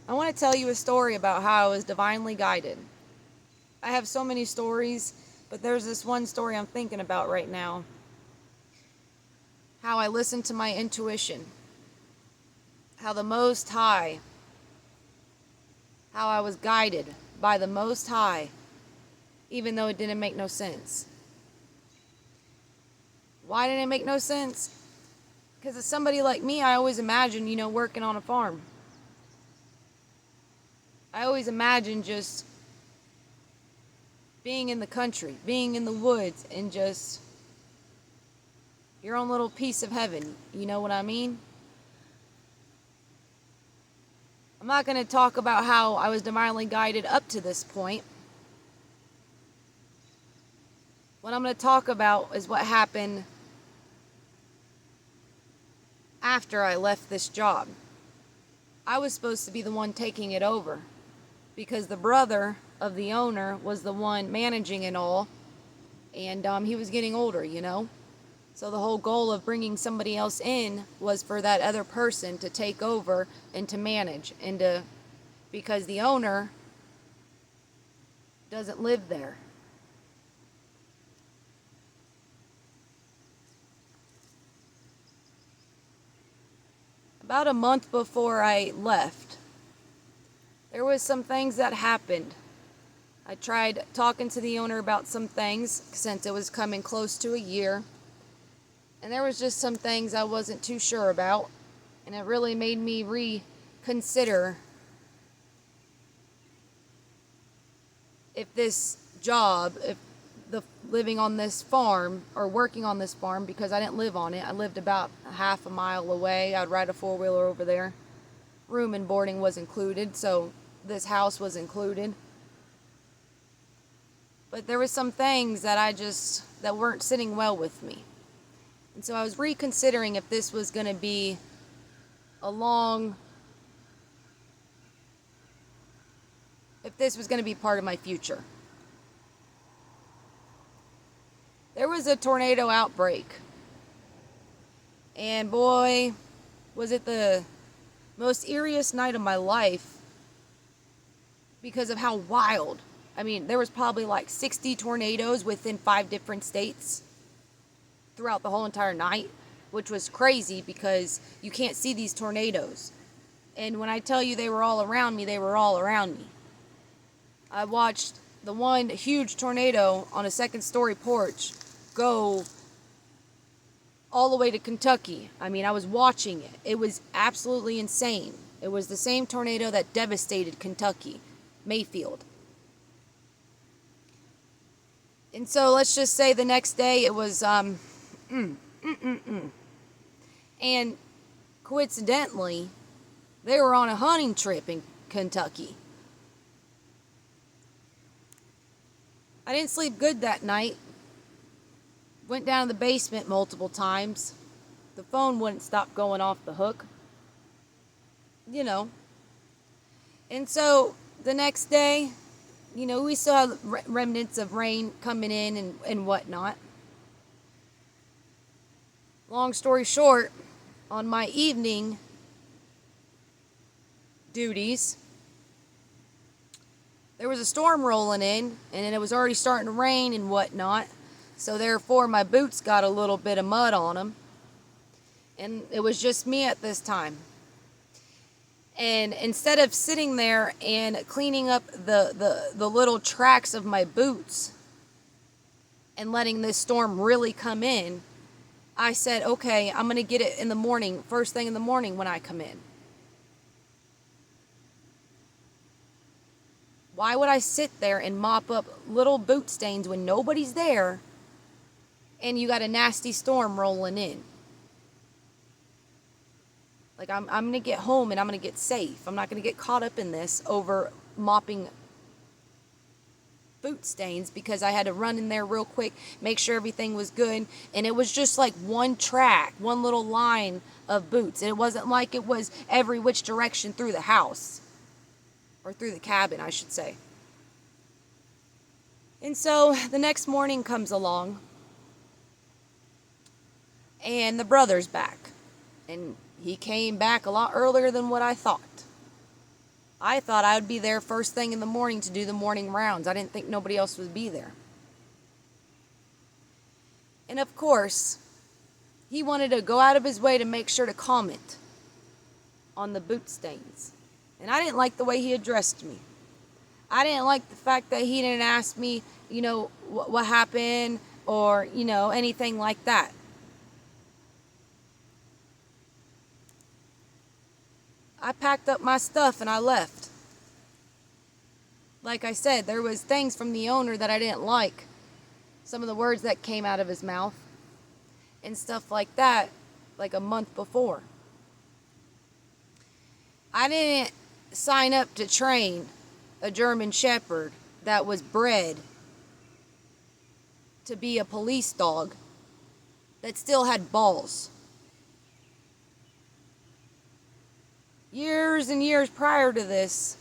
I want to tell you a story about how I was divinely guided. I have so many stories, but there's this one story I'm thinking about right now. How I listened to my intuition. How the Most High, how I was guided by the Most High, even though it didn't make no sense. Why didn't it make no sense? Because as somebody like me, I always imagined, working on a farm. I always imagined just being in the country, being in the woods, and just your own little piece of heaven. You know what I mean? I'm not going to talk about how I was divinely guided up to this point. What I'm going to talk about is what happened after I left this job. I was supposed to be the one taking it over because the brother of the owner was the one managing it all, and he was getting older. So the whole goal of bringing somebody else in was for that other person to take over and to manage, because the owner doesn't live there. About a month before I left, there was some things that happened. I tried talking to the owner about some things since it was coming close to a year. And there was just some things I wasn't too sure about. And it really made me reconsider if this job, if the living on this farm or working on this farm, because I didn't live on it. I lived about half a mile away. I'd ride a four-wheeler over there. Room and boarding was included, so this house was included. But there were some things that weren't sitting well with me. And so I was reconsidering if this was going to be if this was going to be part of my future. There was a tornado outbreak. And boy, was it the most eeriest night of my life because of how wild. I mean, there was probably like 60 tornadoes within 5 different states throughout the whole entire night, which was crazy because you can't see these tornadoes. And when I tell you they were all around me, they were all around me. I watched the one huge tornado on a second-story porch go all the way to Kentucky. I mean, I was watching it. It was absolutely insane. It was the same tornado that devastated Kentucky, Mayfield. And so let's just say the next day it was, And coincidentally, they were on a hunting trip in Kentucky. I didn't sleep good that night. Went down to the basement multiple times. The phone wouldn't stop going off the hook. And so the next day, we still have remnants of rain coming in and whatnot. Long story short, on my evening duties, there was a storm rolling in, and it was already starting to rain and whatnot. So therefore, my boots got a little bit of mud on them. And it was just me at this time. And instead of sitting there and cleaning up the little tracks of my boots and letting this storm really come in, I said, okay, I'm going to get it in the morning, first thing in the morning when I come in. Why would I sit there and mop up little boot stains when nobody's there and you got a nasty storm rolling in? Like, I'm going to get home and I'm going to get safe. I'm not going to get caught up in this over mopping boot stains because I had to run in there real quick, make sure everything was good. And it was just like one track, one little line of boots. It wasn't like it was every which direction through the house. Or through the cabin, I should say. And so the next morning comes along, and the brother's back. And he came back a lot earlier than what I thought. I thought I would be there first thing in the morning to do the morning rounds. I didn't think nobody else would be there. And of course, he wanted to go out of his way to make sure to comment on the boot stains. And I didn't like the way he addressed me. I didn't like the fact that he didn't ask me, what happened or, anything like that. I packed up my stuff and I left. Like I said, there was things from the owner that I didn't like. Some of the words that came out of his mouth and stuff like that, like a month before. I didn't sign up to train a German Shepherd that was bred to be a police dog that still had balls. Years and years prior to this,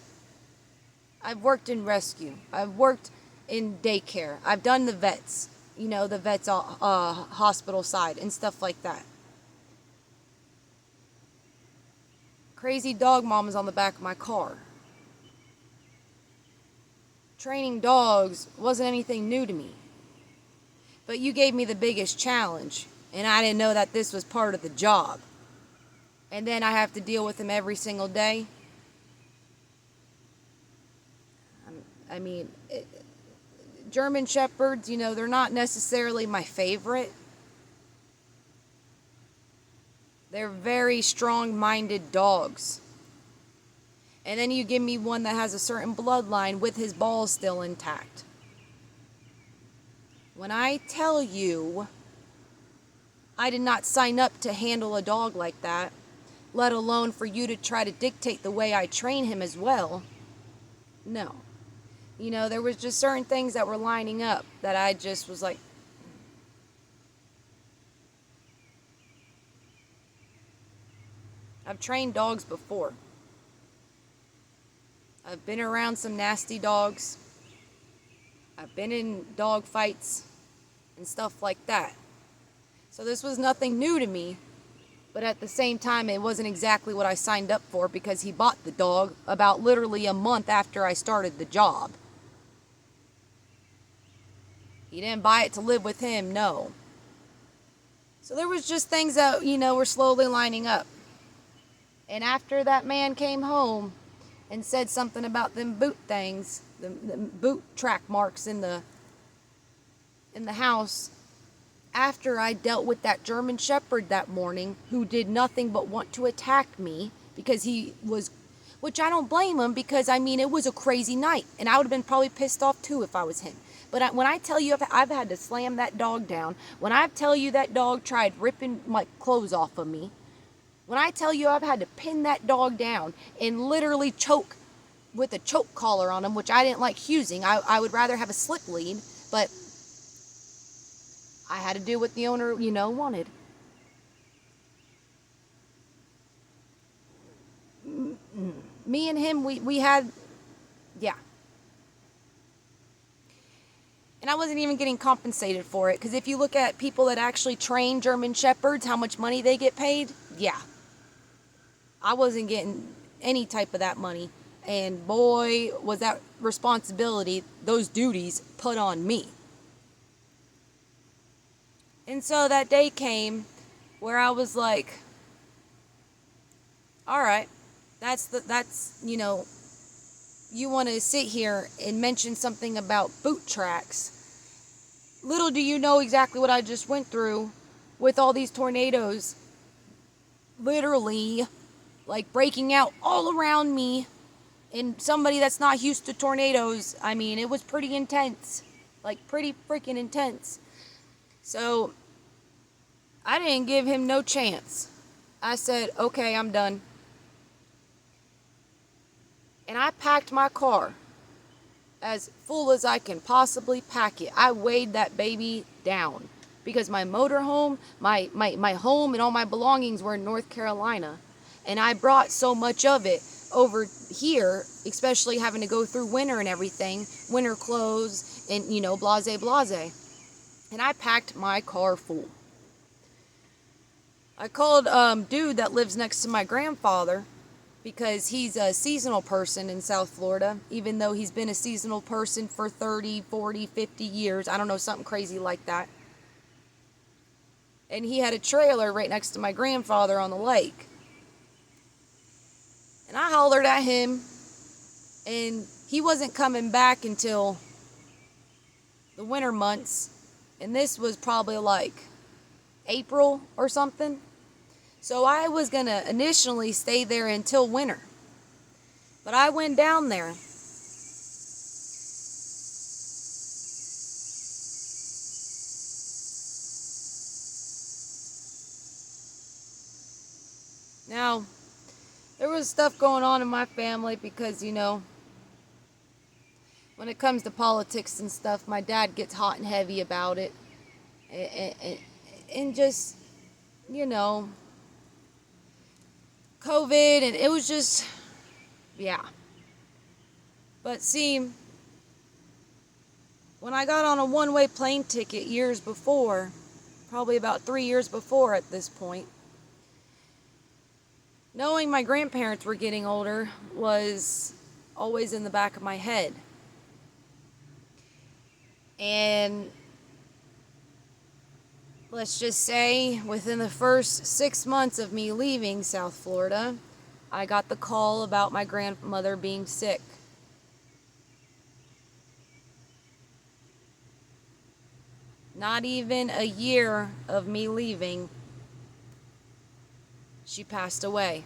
I've worked in rescue. I've worked in daycare. I've done the vets, the vets hospital side and stuff like that. Crazy dog mom is on the back of my car. Training dogs wasn't anything new to me. But you gave me the biggest challenge, and I didn't know that this was part of the job. And then I have to deal with them every single day. German Shepherds, they're not necessarily my favorite. They're very strong-minded dogs. And then you give me one that has a certain bloodline with his balls still intact. When I tell you I did not sign up to handle a dog like that, let alone for you to try to dictate the way I train him as well, no. There was just certain things that were lining up that I just was like, I've trained dogs before. I've been around some nasty dogs. I've been in dog fights and stuff like that. So this was nothing new to me, but at the same time, it wasn't exactly what I signed up for because he bought the dog about literally a month after I started the job. He didn't buy it to live with him, no. So there was just things that, were slowly lining up. And after that man came home and said something about them boot things, the boot track marks in the house, after I dealt with that German Shepherd that morning who did nothing but want to attack me because he was, which I don't blame him because, it was a crazy night and I would have been probably pissed off too if I was him. But when I tell you I've had to slam that dog down, when I tell you that dog tried ripping my clothes off of me, when I tell you I've had to pin that dog down and literally choke with a choke collar on him, which I didn't like using. I would rather have a slip lead, but I had to do what the owner, wanted. Me and him, we had, yeah. And I wasn't even getting compensated for it, because if you look at people that actually train German Shepherds, how much money they get paid, yeah. I wasn't getting any type of that money. And boy, was that responsibility, those duties put on me. And so that day came where I was like, all right, you want to sit here and mention something about boot tracks. Little do you know exactly what I just went through with all these tornadoes literally like breaking out all around me, and somebody that's not used to tornadoes, it was pretty intense, like pretty freaking intense. So I didn't give him no chance. I said, okay, I'm done. And I packed my car as full as I can possibly pack it. I weighed that baby down because my motorhome, my home and all my belongings were in North Carolina. And I brought so much of it over here, especially having to go through winter and everything, winter clothes and, blase. And I packed my car full. I called dude that lives next to my grandfather, because he's a seasonal person in South Florida, even though he's been a seasonal person for 30, 40, 50 years. I don't know, something crazy like that. And he had a trailer right next to my grandfather on the lake. And I hollered at him, and he wasn't coming back until the winter months. And this was probably like April or something. So I was going to initially stay there until winter. But I went down there. Now, there was stuff going on in my family because, when it comes to politics and stuff, my dad gets hot and heavy about it. And just, COVID, and it was just, yeah. But see, when I got on a one-way plane ticket years before, probably about 3 years before at this point, knowing my grandparents were getting older was always in the back of my head. And let's just say within the first 6 months of me leaving South Florida, I got the call about my grandmother being sick. Not even a year of me leaving, she passed away.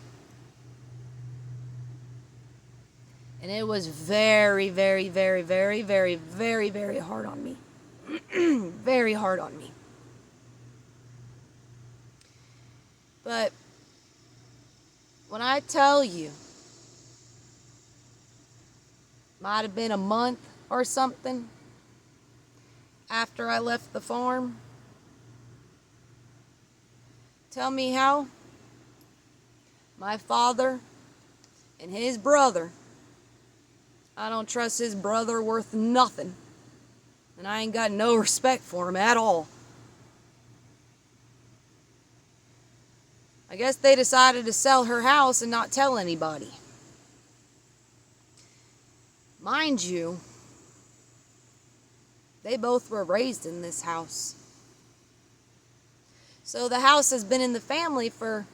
And it was very, very, very, very, very, very, very hard on me. Very hard on me. But when I tell you, might have been a month or something after I left the farm. Tell me how my father and his brother, I don't trust his brother worth nothing, and I ain't got no respect for him at all. I guess they decided to sell her house and not tell anybody. Mind you, they both were raised in this house. So the house has been in the family for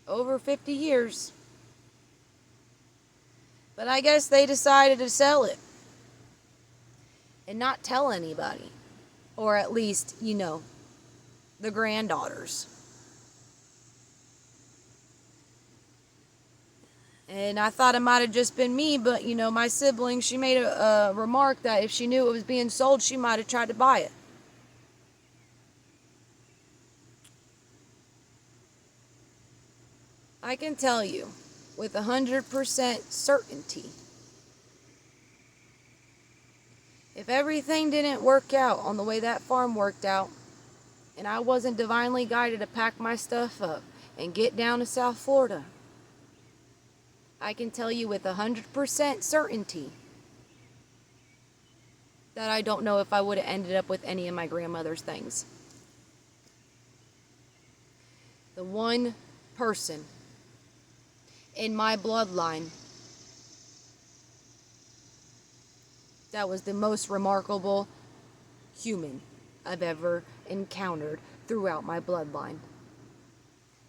over 50 years. But I guess they decided to sell it and not tell anybody. Or at least, the granddaughters. And I thought it might have just been me, but my sibling, she made a remark that if she knew it was being sold, she might have tried to buy it. I can tell you with 100% certainty, if everything didn't work out on the way that farm worked out, and I wasn't divinely guided to pack my stuff up and get down to South Florida, I can tell you with 100% certainty that I don't know if I would have ended up with any of my grandmother's things. The one person in my bloodline that was the most remarkable human I've ever encountered throughout my bloodline.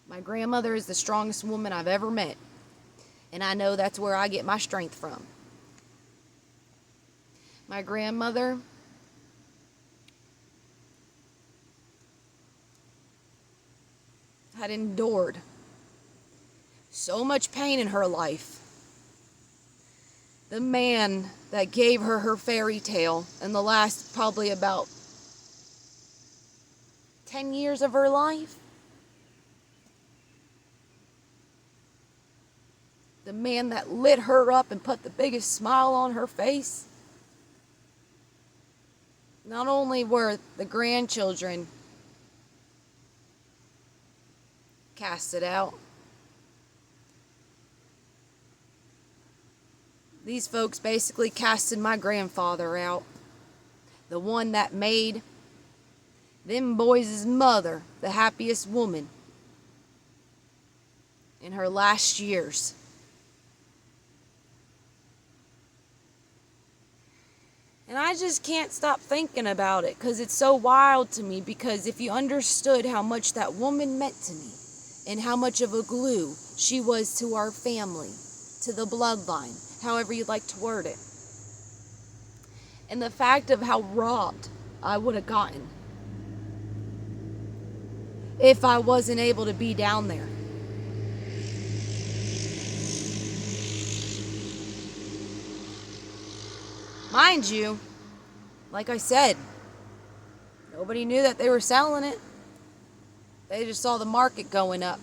My grandmother is the strongest woman I've ever met, and I know that's where I get my strength from. My grandmother had endured so much pain in her life. The man that gave her her fairy tale in the last probably about 10 years of her life, the man that lit her up and put the biggest smile on her face, not only were the grandchildren casted out, these folks basically casted my grandfather out. The one that made them boys' mother the happiest woman in her last years. And I just can't stop thinking about it because it's so wild to me, because if you understood how much that woman meant to me and how much of a glue she was to our family, to the bloodline, however you'd like to word it, and the fact of how robbed I would have gotten if I wasn't able to be down there. Mind you, like I said, nobody knew that they were selling it. They just saw the market going up.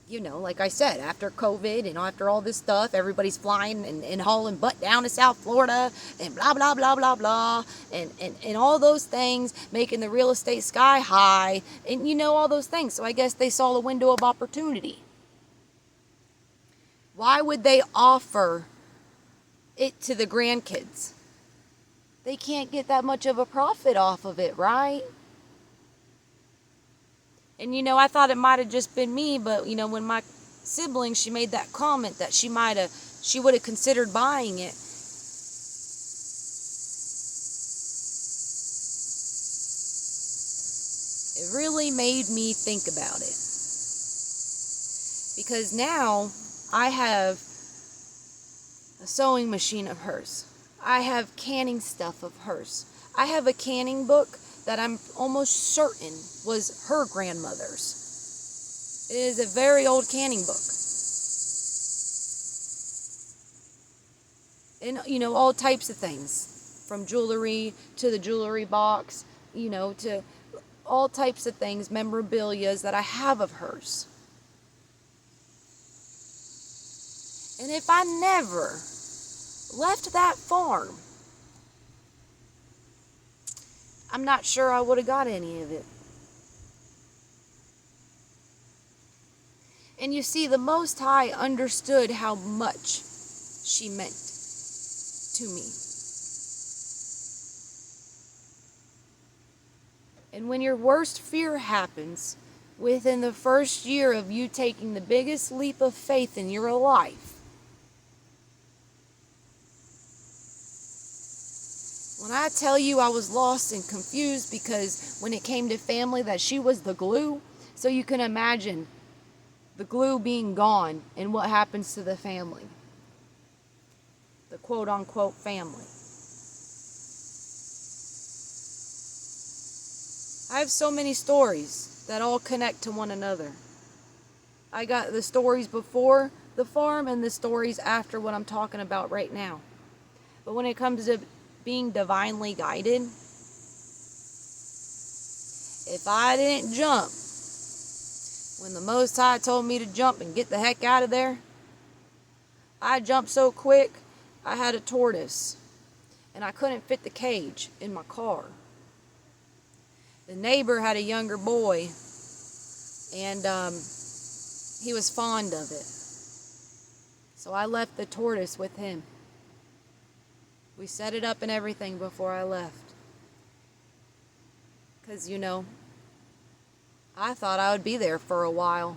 You know, like I said, after COVID and after all this stuff, everybody's flying and hauling butt down to South Florida and blah, blah, blah, blah, blah. And all those things, making the real estate sky high. And you know, all those things. So I guess they saw the window of opportunity. Why would they offer it to the grandkids? They can't get that much of a profit off of it, right? And you know, I thought it might have just been me, but you know, when my sibling, she made that comment that she would have considered buying it. It really made me think about it. Because now I have a sewing machine of hers. I have canning stuff of hers. I have a canning book that I'm almost certain was her grandmother's. It is a very old canning book. And, you know, all types of things. From jewelry to the jewelry box, you know, to all types of things, memorabilia that I have of hers. And if I never left that farm, I'm not sure I would have got any of it. And you see, the Most High understood how much she meant to me. And when your worst fear happens, within the first year of you taking the biggest leap of faith in your life, when I tell you I was lost and confused, because when it came to family, that she was the glue, so you can imagine the glue being gone and what happens to the family, the quote-unquote family. I have so many stories that all connect to one another. I got the stories before the farm and the stories after what I'm talking about right now. But when it comes to being divinely guided, if I didn't jump when the Most High told me to jump and get the heck out of there, I jumped so quick, I had a tortoise and I couldn't fit the cage in my car. The neighbor had a younger boy, and he was fond of it. So I left the tortoise with him. We set it up and everything before I left. Because, you know, I thought I would be there for a while.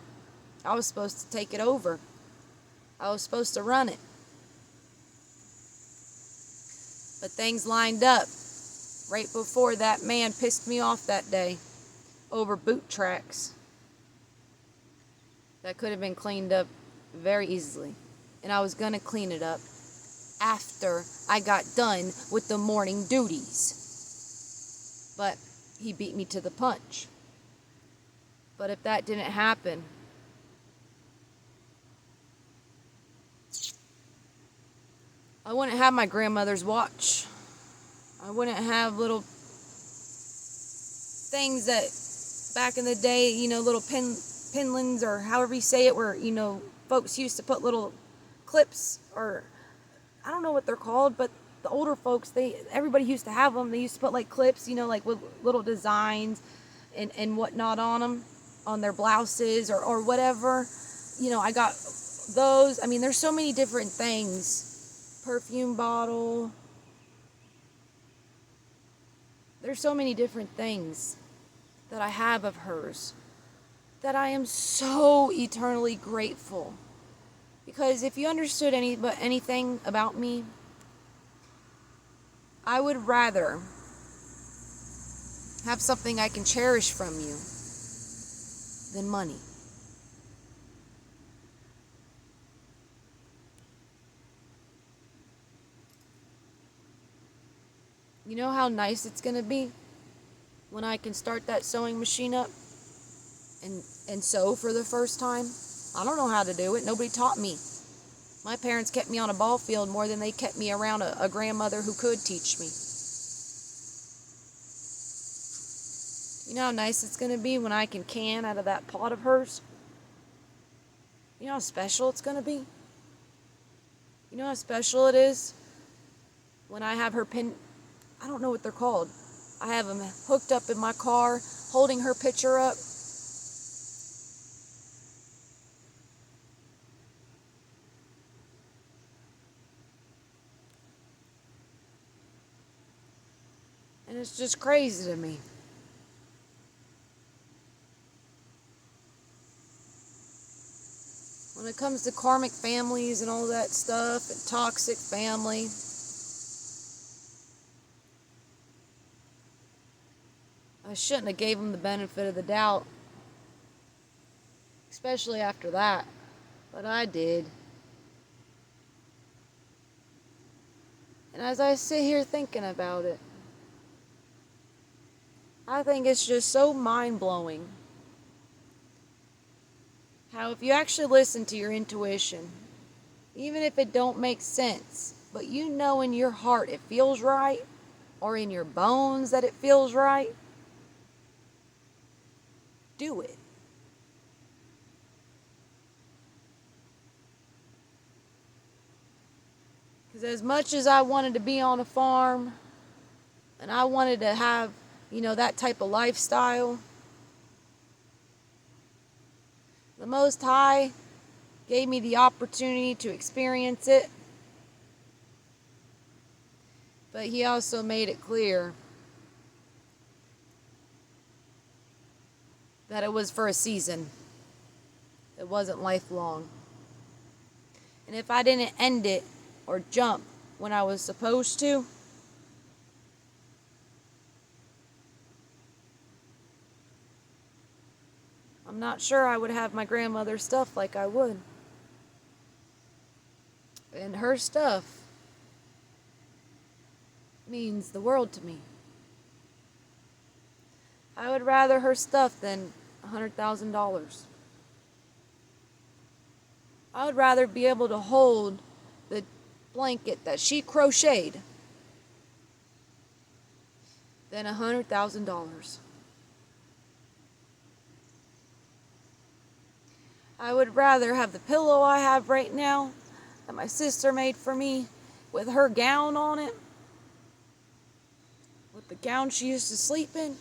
I was supposed to take it over. I was supposed to run it. But things lined up right before that man pissed me off that day over boot tracks that could have been cleaned up very easily. And I was going to clean it up after I got done with the morning duties. But he beat me to the punch. But if that didn't happen, I wouldn't have my grandmother's watch. I wouldn't have little things that back in the day, you know, little pinlins or however you say it, where, you know, folks used to put little clips, or I don't know what they're called, but the older folks, everybody used to have them. They used to put like clips, you know, like with little designs and whatnot on them, on their blouses or whatever. You know, I got those. I mean, there's so many different things. Perfume bottle. There's so many different things that I have of hers. that I am so eternally grateful. Because if you understood anything about me, I would rather have something I can cherish from you than money. You know how nice it's going to be when I can start that sewing machine up and sew for the first time? I don't know how to do it. Nobody taught me. My parents kept me on a ball field more than they kept me around a grandmother who could teach me. You know how nice it's going to be when I can out of that pot of hers? You know how special it's going to be? You know how special it is when I have her pin... I don't know what they're called. I have them hooked up in my car, holding her picture up. And it's just crazy to me. When it comes to karmic families and all that stuff, and toxic family, I shouldn't have gave them the benefit of the doubt. Especially after that. But I did. And as I sit here thinking about it, I think it's just so mind-blowing how if you actually listen to your intuition, even if it don't make sense, but you know in your heart it feels right, or in your bones that it feels right, do it. Because as much as I wanted to be on a farm, and I wanted to have, that type of lifestyle, the Most High gave me the opportunity to experience it. But He also made it clear that it was for a season. It wasn't lifelong. And if I didn't end it or jump when I was supposed to, I'm not sure I would have my grandmother's stuff like I would. And her stuff means the world to me. I would rather her stuff than $100,000. I would rather be able to hold the blanket that she crocheted than $100,000. I would rather have the pillow I have right now that my sister made for me with her gown on it, with the gown she used to sleep in,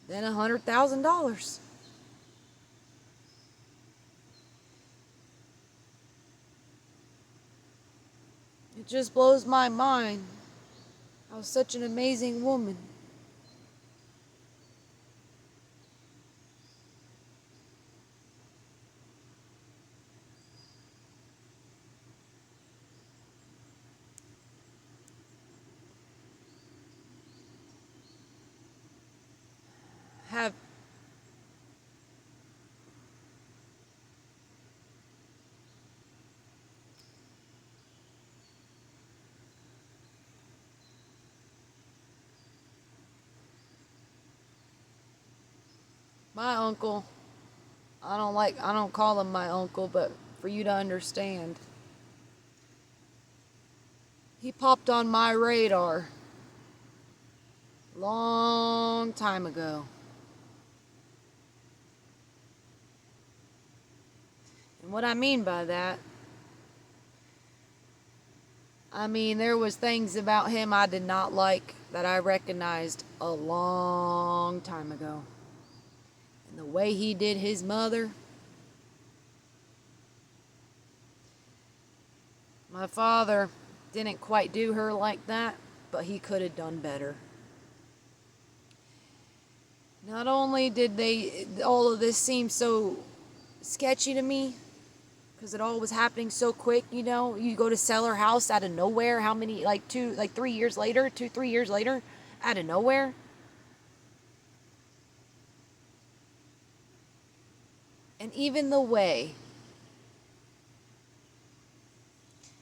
than $100,000. It just blows my mind how such an amazing woman have my uncle. I don't call him my uncle, but for you to understand, he popped on my radar long time ago. And what I mean by that, there was things about him I did not like that I recognized a long time ago. And the way he did his mother, my father didn't quite do her like that, but he could have done better. Not only did all of this seem so sketchy to me, because it all was happening so quick, you go to sell her house out of nowhere. How many, like 3 years later, 3 years later, out of nowhere. And even the way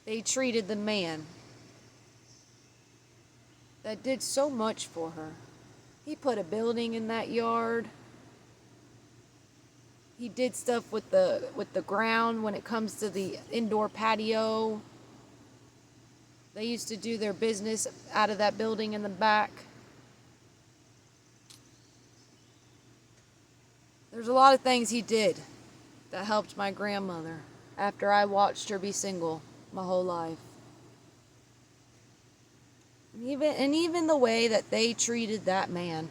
they treated the man that did so much for her. He put a building in that yard. He did stuff with the ground when it comes to the indoor patio. They used to do their business out of that building in the back. There's a lot of things he did that helped my grandmother after I watched her be single my whole life. And even the way that they treated that man.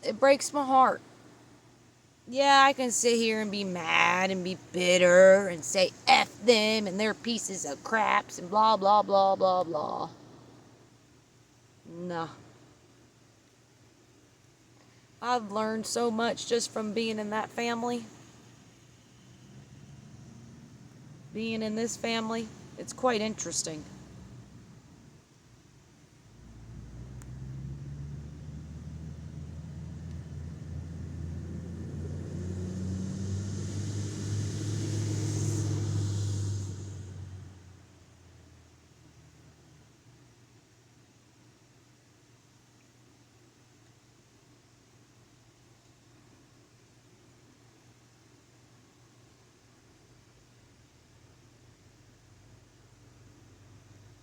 It breaks my heart. Yeah, I can sit here and be mad and be bitter and say F them and they're pieces of craps and blah, blah, blah, blah, blah. No. I've learned so much just from being in that family. Being in this family, it's quite interesting.